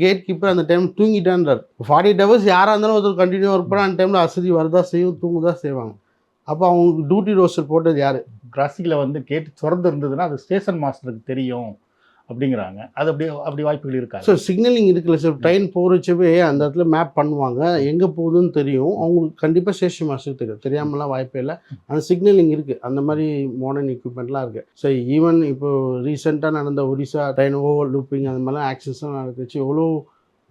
Gate keeper அந்த time தூங்கிட்டான்றார். 48 hours யாராக இருந்தாலும் ஒருத்தர் கண்டினியூ ஒர்க் பண்ண அந்த டைமில் அசதி வரதா செய்யும், தூங்க தான் செய்வாங்க. அப்போ அவங்களுக்கு டியூட்டி ரோஸ்டர் போட்டது யார்? கிராசிக்கில் வந்து கேட்டு திறந்து இருந்ததுன்னா அது ஸ்டேஷன் மாஸ்டருக்கு தெரியும் அப்படிங்கிறாங்க. அது அப்படி வாய்ப்புகள் இருக்கா? சார் சிக்னலிங் இருக்குல்ல சார், ட்ரெயின் போகிறச்சவே அந்த இடத்துல மேப் பண்ணுவாங்க, எங்கே போகுதுன்னு தெரியும். அவங்களுக்கு கண்டிப்பாக ஸ்டேஷன் மாஸ்டருக்கு தெரியும், தெரியாமலாம் வாய்ப்பே இல்லை. அந்த சிக்னலிங் இருக்குது, அந்த மாதிரி மாடர்ன் எக்யூப்மெண்ட்லாம் இருக்குது. ஸோ ஈவன் இப்போ ரீசெண்டாக நடந்த ஒடிசா ட்ரெயின் ஓவர் லூப்பிங் அந்த மாதிரிலாம் ஆக்சிடென்ட்ஸ்லாம் நடந்துச்சு. எவ்வளோ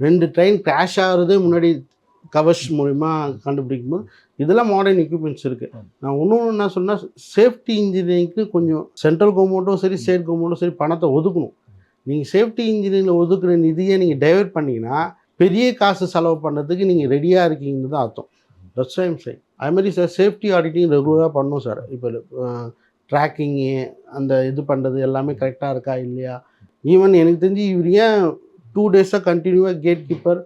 2 ட்ரெயின் கிராஷ் ஆகுறதே முன்னாடி கவர்ஸ் மூலிமா கண்டுபிடிக்கும் போது இதெல்லாம் மாடர்ன் எக்யூப்மெண்ட்ஸ் இருக்குது. நான் இன்னொன்று என்ன சொன்னால், சேஃப்டி இன்ஜினியரிங்க்கு கொஞ்சம் சென்ட்ரல் கவர்மெண்ட்டும் சரி ஸ்டேட் கவர்மெண்ட்டும் சரி பணத்தை ஒதுக்கணும். நீங்கள் சேஃப்டி இன்ஜினியரிங்கில் ஒதுக்குற நிதியை நீங்கள் டைவெர்ட் பண்ணிங்கன்னா பெரிய காசு செலவு பண்ணுறதுக்கு நீங்கள் ரெடியாக இருக்கீங்கன்னு தான் அர்த்தம். தட்ஸ் டைம் சை அதுமாதிரி சார் சேஃப்டி ஆடிட்டிங் ரெகுலராக பண்ணணும் சார். இப்போ ட்ராக்கிங்கு அந்த இது பண்ணுறது எல்லாமே கரெக்டாக இருக்கா இல்லையா. ஈவன் எனக்கு தெரிஞ்சு இவர் ஏன் 2 டேஸாக கண்டினியூவாக கேட் கீப்பர்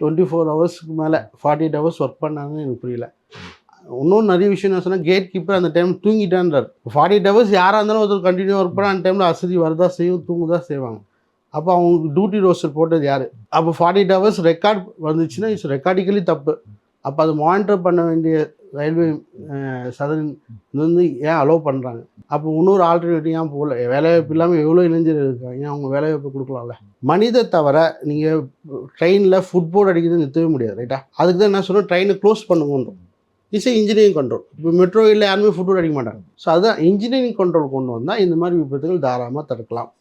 24 ஹவர்ஸ்க்கு மேலே 48 ஹவர்ஸ் ஒர்க் பண்ணாங்கன்னு எனக்கு புரியல. இன்னும் நிறைய விஷயம் என்ன சொன்னால், கேட் கீப்பர் அந்த டைம் தூங்கிட்டான்றார். 48 ஹவர்ஸ் யாராக இருந்தாலும் ஒருத்தர் கண்டினியூ ஒர்க் பண்ண அந்த டைமில் அசதி வரதா செய்யும், தூங்க தான் செய்வாங்க. அப்போ அவங்களுக்கு டியூட்டி ரோஸ்டர் போட்டது யார்? அப்போ 48 ஹவர்ஸ் ரெக்கார்ட் வந்துச்சுன்னா இட்ஸ் ரெக்கார்டிக்கலி தப்பு. அப்போ அதை மானிட்டர் பண்ண வேண்டிய ரயில்வே சதன் வந்து ஏன் அலோவ் பண்ணுறாங்க? அப்போ இன்னொரு ஆல்டர்னேட்டிவ் ஏன் போகல? வேலைவாய்ப்பு இல்லாமல் எவ்வளோ இளைஞர் இருக்காங்க, ஏன் அவங்க வேலைவாய்ப்பு கொடுக்கலாம்ல? மனித தவிர நீங்கள் ட்ரெயினில் ஃபுட்போர்ட் அடிக்கிறது நிறுத்தவே முடியாது, ரைட்டா? அதுக்கு தான் என்ன சொல்கிறோம், ட்ரெயினை க்ளோஸ் பண்ணுங்கன்றோம். It's engineering control. இப்போ மெட்ரோ இல்லை யாருமே ஃபுட்போர்ட் அடிக்க மாட்டாங்க. ஸோ அதுதான் இன்ஜினியரிங் கண்ட்ரோல் கொண்டு வந்தால் இந்த மாதிரி விபத்துகள் தாராளமாக தடுக்கலாம்.